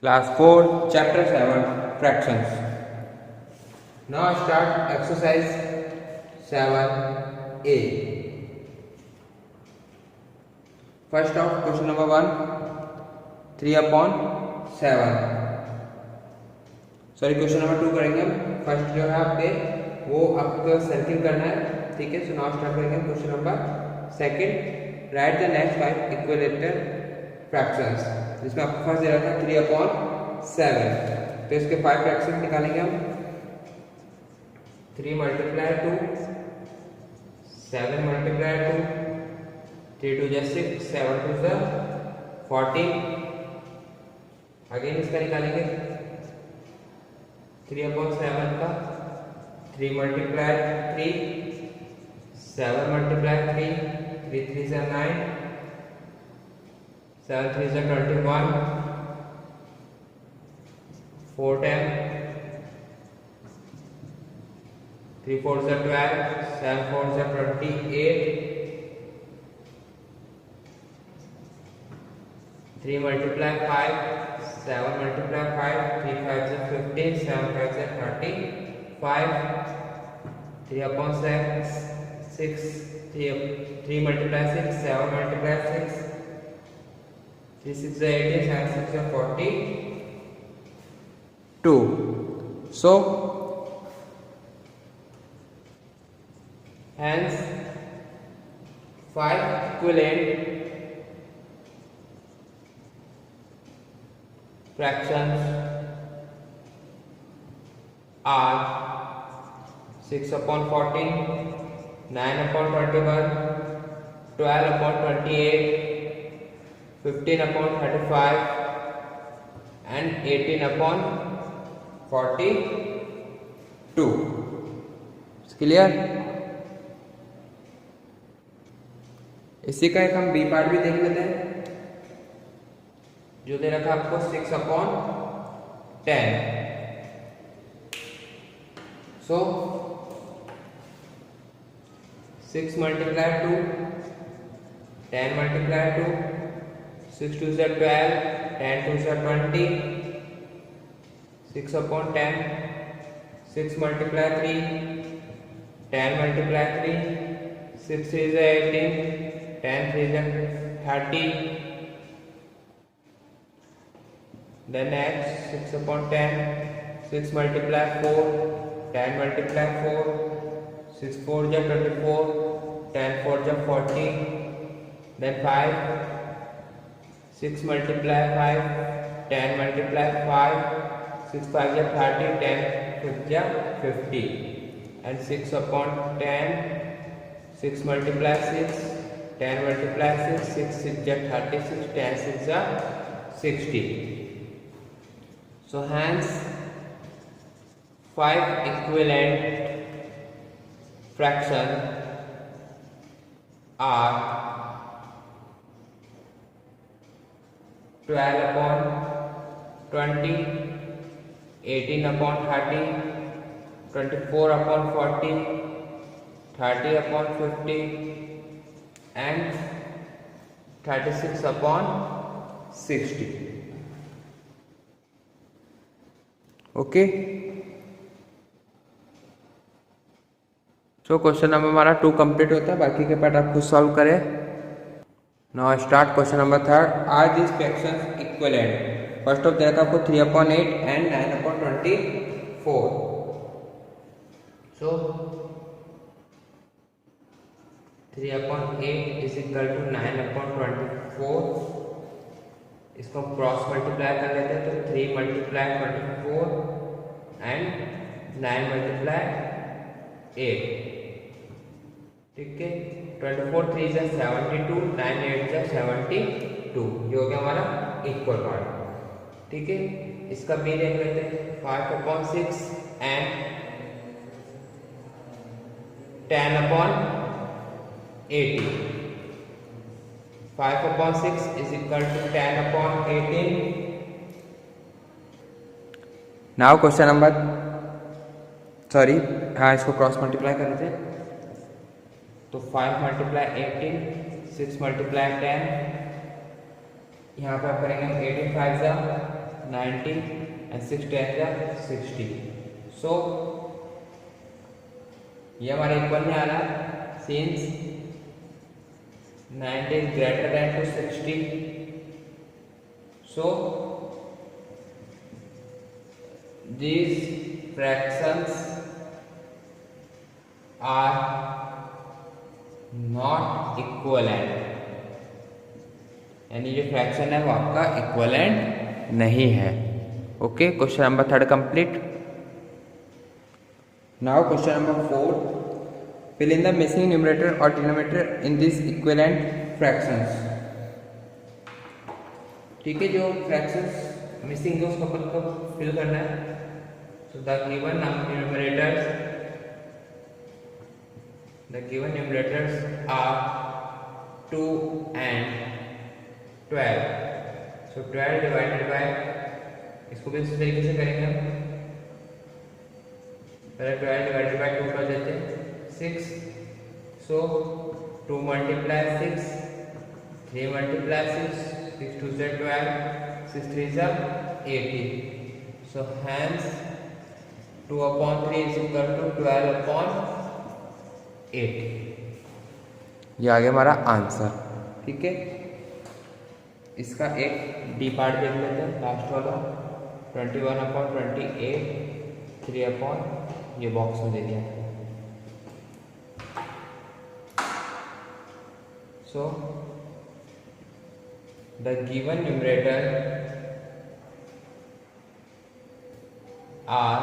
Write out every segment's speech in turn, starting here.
Class 4, Chapter 7, Fractions. Now start exercise 7a. First of question number 1, 3/7. Sorry question number 2 करेंगे हम. First जो है आपके वो आपको सर्किल करना है, ठीक है. सो नाउ स्टार्ट करेंगे question number second. Right the next 5 equilateral fractions. जिसमें आपको फर्स्ट दे रहा था 3/7. तो इसके 5 फ्रैक्शन निकालेंगे हम. 3 × 2, 7 × 2, 3 2 6, 7 2 14. अगेन इसका निकालेंगे 3/7 का. 3 × 3, 7 × 3, 3 3 9, 7 3 21, 4 10, 3 4 12, 7 4 28, 3 × 5, 7 × 5, 3 5 15, 7 5 35, 3/6, 6, 3 × 6, 7 × 6, 3 6 18, 7 6 42. So hence 5 equivalent fractions are 6/14, 9/21, 12/28, 15/35 and 18/42. Clear. इसी का एक हम बी पार्ट भी देख लेते हैं, जो दे रखा आपको 6/10. सो 6 × 2, 10 × 2, 6 2 12, 10 2 20, 6/10, 6 × 3, 10 × 3, 6 3 18, 10 3 30. Then next 6/10, 6 × 4, 10 × 4, 6 4 24, 10 4 40. Then 5, 6 × 5, 10 × 5, 6 5 30, 10 5 50. And 6/10, 6 × 6, 10 × 6, 6 6 36, 10 6 60. So hence 5 equivalent fraction are 12/20, 18/30, 24/40, 30/50 and 36/60. Okay. So question number हमारा 2 कंप्लीट होता है. बाकी के पार्ट आप खुद सॉल्व करें. Now start question number 3. Are this fractions equivalent. First of देखा आपको 3/8 and 9/24. So 3/8 is equal to 9/24. इसको क्रॉस मल्टीप्लाई कर लेते हैं. तो 3 × 24 एंड 9 × 8. ठीक है. 24 3 72, 9 8 72. ये हो गया हमारा इक्वल पार्ट. ठीक है. इसका बी देख लेते हैं. 5/6 and 10/18. 5/6 is equal to 10/18. Now question number sorry हाँ इसको क्रॉस मल्टीप्लाई कर लेते हैं. तो 5 × 18, 6 × 10, यहाँ पे आप करेंगे 18 5 90 and 6 10 जा 60. So ये हमारा इक्वल में आ रहा है since 90 is greater than to 60. So these fractions are not equivalent. यानी जो फ्रैक्शन है वो आपका इक्वलेंट नहीं है. Okay, question number 3 complete. Now question number 4, fill in the missing numerator और denominator in this equivalent fractions. ठीक है, जो फ्रैक्शंस मिसिंग है उसको अपन को फिल करना है. So the given numerators are 2 and 12. So 12 divided by, इसको भी इसी तरीके से करेंगे हम. पहले 12 डिवाइडेड बाय 2 कर देते हैं 6. सो 2 मल्टीप्लाई 6, 3 मल्टीप्लाई 6, 6 2 से 12, 6 3 से 80. So hence 2/3 is equal to 12/80. ये आ गया हमारा आंसर. ठीक है, इसका एक डी पार्ट देख लेते हैं, लास्ट वाला 21/28, 3 ये बॉक्स में दे दिया. So the given numerator are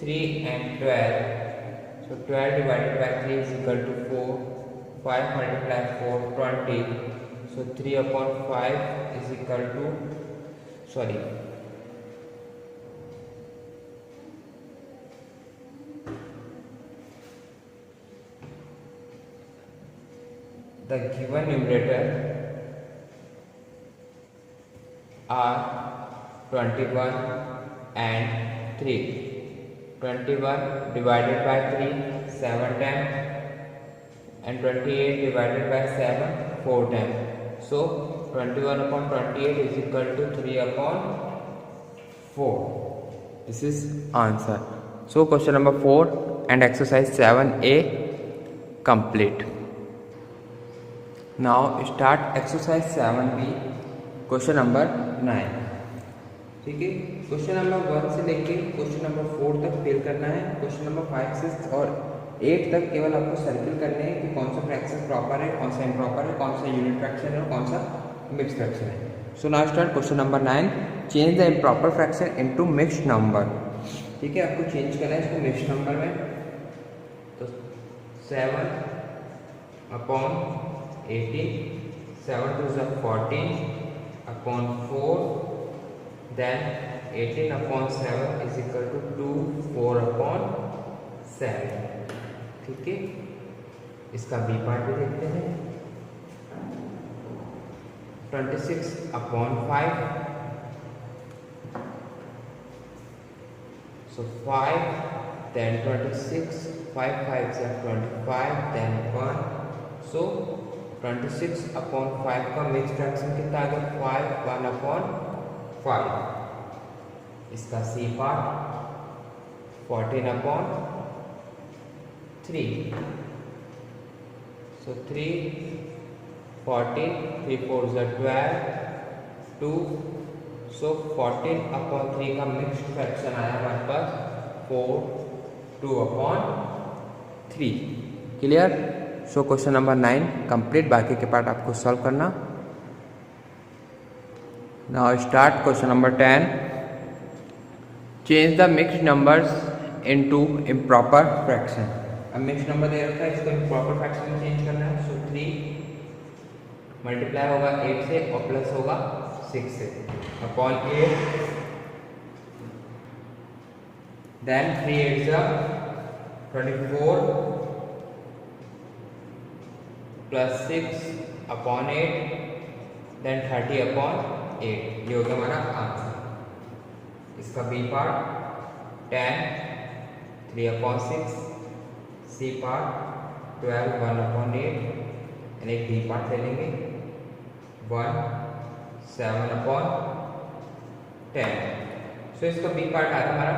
3 and 12. So 12 divided by 3 is equal to 4. 5 multiply 4, 20. So 3/5 is equal to, sorry, the given numerator are 21 and 3. 21 divided by 3 7 times and 28 divided by 7 4 times. So 21/28 is equal to 3/4. This is answer. So question number 4 and exercise 7a complete. Now start exercise 7b, question number 9. ठीक है, question number 1 से लेके question number 4 तक fill करना है. Question number 5 6 और 8 तक केवल आपको सर्किल करने हैं कि कौन सा फ्रैक्शन प्रॉपर है, कौन सा इम्प्रॉपर है, कौन सा यूनिट फ्रैक्शन है और कौन सा मिक्स फ्रैक्शन है. So now start question number 9. Change the improper fraction into mixed number. ठीक है, आपको चेंज करना है इसको मिक्स्ड नंबर में. तो 7/18, 7 2 is 14/4. Then 18/7 is equal to 2 4/7. ठीक है, इसका बी पार्ट भी देखते हैं. 26/5. So 5, then 26, 5 5 is 25, then 1. So 26/5 का मिक्स फ्रैक्शन कितना आ गया? 5 1/5. इसका सी पार्ट 14/3. So 3 14, 3 4 is 12, 2. सो 14/3 का मिक्स फ्रैक्शन आया हमारे पास 4 2/3. Clear? So question number 9 complete. बाकी के पार्ट आपको सॉल्व करना. Now start question number 10. Change the mixed numbers into improper fraction. अब मिक्स्ड नंबर दे रखा है, इसको improper fraction में चेंज करना है. सो 3 मल्टीप्लाई होगा 8 से और प्लस होगा 6 से upon 8. Then 3 8 is 24 plus 6 upon 8, then 30/8. ये हो गया हमारा आंसर. इसका बी पार्ट 10 3/6, सी पार्ट 12 1/8, यानी डी पार्ट ले लेंगे 1 7/8 10. सो इसका बी पार्ट आता हमारा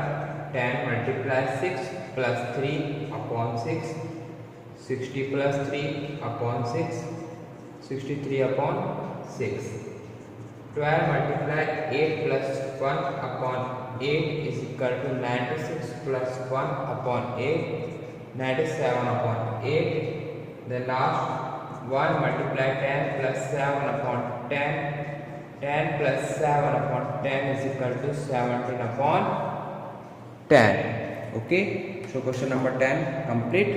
10 multiply 6 plus 3 upon 6, 60 plus 3 upon 6, 63 upon 6. 12 multiply 8 plus 1 upon 8 is equal to 96 plus 1 upon 8, 97 upon 8. The last 1 multiply 10 plus 7 upon 10, 10 plus 7 upon 10 is equal to 17 upon 10. Okay, so question number 10 complete.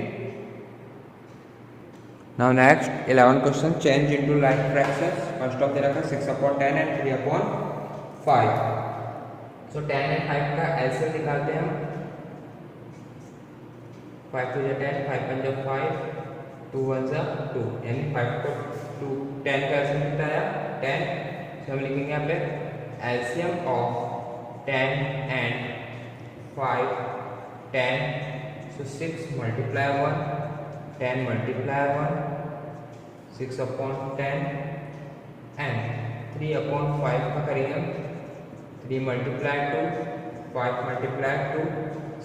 Now next 11 question, change into like fractions. First of the 6 upon 10 and 3 upon 5. So 10 and 5 का LCM निकालते हैं हम. 5 to 10, 5 1 जा 5, 2 1 जा 2, यानी 5 को 2 10 का LCM कितना आया 10. तो हम लिखेंगे यहाँ पे LCM of 10 and 5 10. So 6 multiply 1, 10 multiply 1, 6 upon 10 and 3 upon 5 का करेंगे हम 3 मल्टीप्लाई 2, 5 मल्टीप्लाई 2,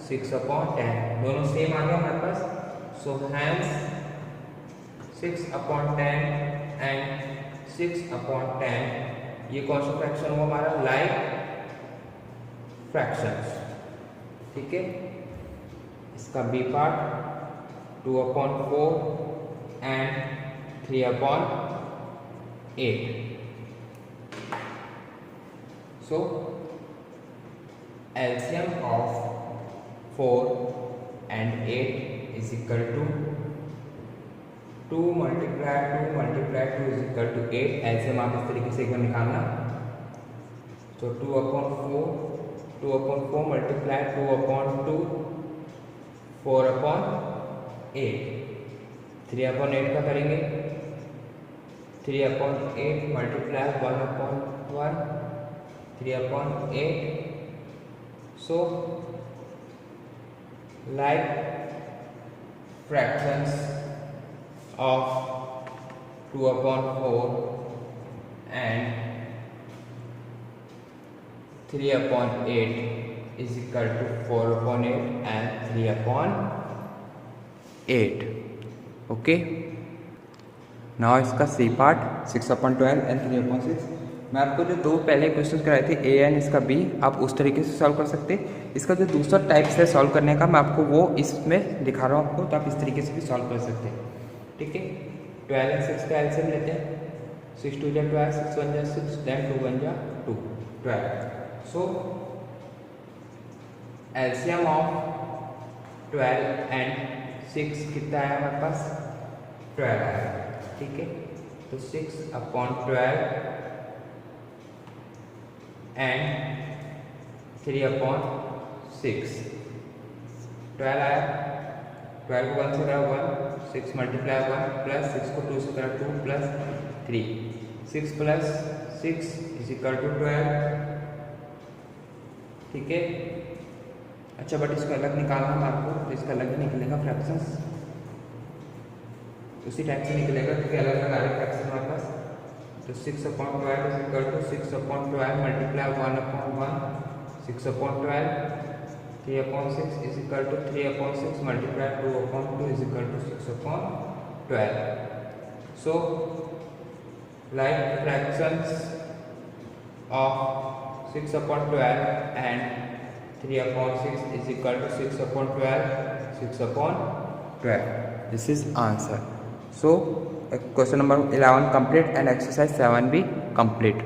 6 अपॉन 10. दोनों सेम आ गए हमारे पास. So hence 6 upon 10 and 6 upon 10, ये कौन सा फ्रैक्शन हुआ हमारा लाइक फ्रैक्शंस. ठीक है, इसका B part 2 upon 4 and 3 upon 8. So LCM of 4 and 8 is equal to 2 multiply 2 is equal to 8. ऐसे आप इस तरीके से एक बार निकालना. तो 2 upon 4 multiply 2 upon 2, 4 upon 8, 3 upon 8 का करेंगे 3 upon 8 multiply 1 upon 1, 3 upon 8. So like fractions of 2 upon 4 and 3 upon 8 is equal to 4 upon 8 and 3 upon 8. Okay. Now इसका C part 6 upon 12 and 3 upon 6. मैं आपको जो दो पहले क्वेश्चन कराए थे ए एंड इसका बी, आप उस तरीके से सॉल्व कर सकते. इसका जो दूसरा टाइप से सॉल्व करने का मैं आपको वो इसमें दिखा रहा हूँ आपको, तो आप इस तरीके से भी सॉल्व कर सकते हैं. ठीक है, 12 and 6 का एलसीएम लेते हैं. 6 2 जा 12, 6 1 जा 6, then 2 1 जा 2, 12. सो एलसीएम ऑफ 12 एंड 6 कितना आया हमारे पास 12 आया. ठीक है, तो 6 upon 12 एंड 3 upon 6. 12 आया, 12 को 1 से करा 1, 6 मल्टीप्लाई 1 प्लस 6 को 2 से करा 2 plus 3, 6 plus 6 is equal to 12. ठीक है, अच्छा बट इसको अलग निकालना है आपको, तो इसका अलग ही निकलेगा फ्रैक्शंस, उसी टाइप से निकलेगा क्योंकि अलग अलग आ रहे फ्रैक्शन हमारे पास. तो 6 upon 12 is equal to 6 upon 12 multiply 1 upon 1, 6 upon 12, 3 upon 6 is equal to 3 upon 6 multiply 2 upon 2 is equal to 6 upon 12. So like fractions of 6 upon 12 and 3 upon 6 is equal to 6 upon 12, 6 upon 12. This is answer. So question number 11 complete and exercise 7 be complete.